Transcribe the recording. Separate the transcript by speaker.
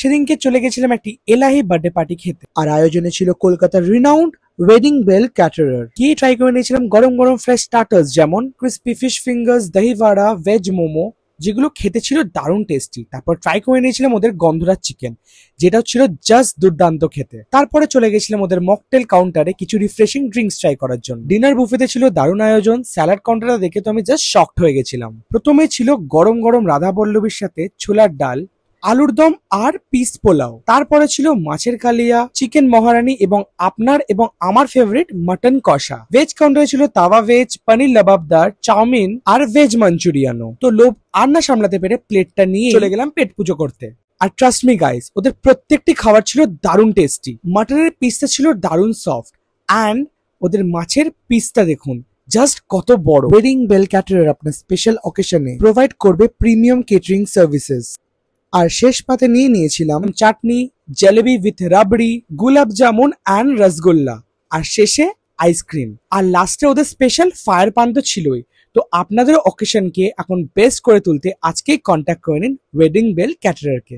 Speaker 1: সেদিনকে চলে গেছিলাম একটি এলাহি বার্থডে পার্টি খেতে, আর আয়োজনে ছিল কলকাতার রিনাউন্ড ওয়েডিং বেল ক্যাটারার। গিয়ে ট্রাই করে নিয়েছিলাম গরম গরম ফ্রেশ স্টার্টার্স যেমন ক্রিস্পি ফিশ ফিঙ্গার্স, দহি ভাড়া, ভেজ মোমো, যেগুলো খেতে ছিল দারুণ টেস্টি। তারপর ট্রাই করে নিয়েছিলাম ওদের গন্ধরাজ চিকেন, যেটা ছিল জাস্ট দুর্দান্ত খেতে। তারপরে চলে গেছিলাম ওদের মকটেল কাউন্টারে কিছু রিফ্রেশিং ড্রিঙ্কস ট্রাই করার জন্য। ডিনার বুফেতে ছিল দারুণ আয়োজন। স্যালাড কাউন্টারটা দেখে তো আমি জাস্ট শকড হয়ে গেছিলাম। প্রথমে ছিল গরম গরম রাধা পল্লবীর সাথে ছোলার ডাল, আলুর দম আর পিস পোলাও। তারপরে ছিল মাছের কালিয়া, চিকেন মহারানি এবং আপনার এবং আমার ফেভারিট মাটন কষা। ভেজ কাউন্টারে ছিল তাওয়া ভেজ, পনির লবাবদার, চাউমিন আর ভেজ মাঞ্চুরিয়ানও। তো লোভ আর না সামলাতে পেরে প্লেটটা নিয়ে চলে গেলাম পেট পুজো করতে। আর ট্রাস্ট মি গাইস, ওদের প্রত্যেকটি খাবার ছিল দারুণ টেস্টি। মাটনের পিসটা ছিল দারুণ সফট, অ্যান্ড ওদের মাছের পিসটা দেখুন জাস্ট কত বড়। ওয়েডিং বেল ক্যাটারার আপনার স্পেশাল অকেশনে প্রোভাইড করবে প্রিমিয়াম কেটারিং সার্ভিসেস। আর শেষ পাতে নিয়ে নিয়েছিলাম চাটনি, জলেবি উইথ রাবড়ি, গুলাব জামুন অ্যান্ড রসগোল্লা, আর শেষে আইসক্রিম। আর লাস্টে ওদের স্পেশাল ফায়ার পান তো ছিলই। তো আপনাদের অকেশনকে এখন বেস্ট করে তুলতে আজকেই কন্ট্যাক্ট করে নিন ওয়েডিং বেল ক্যাটারারকে।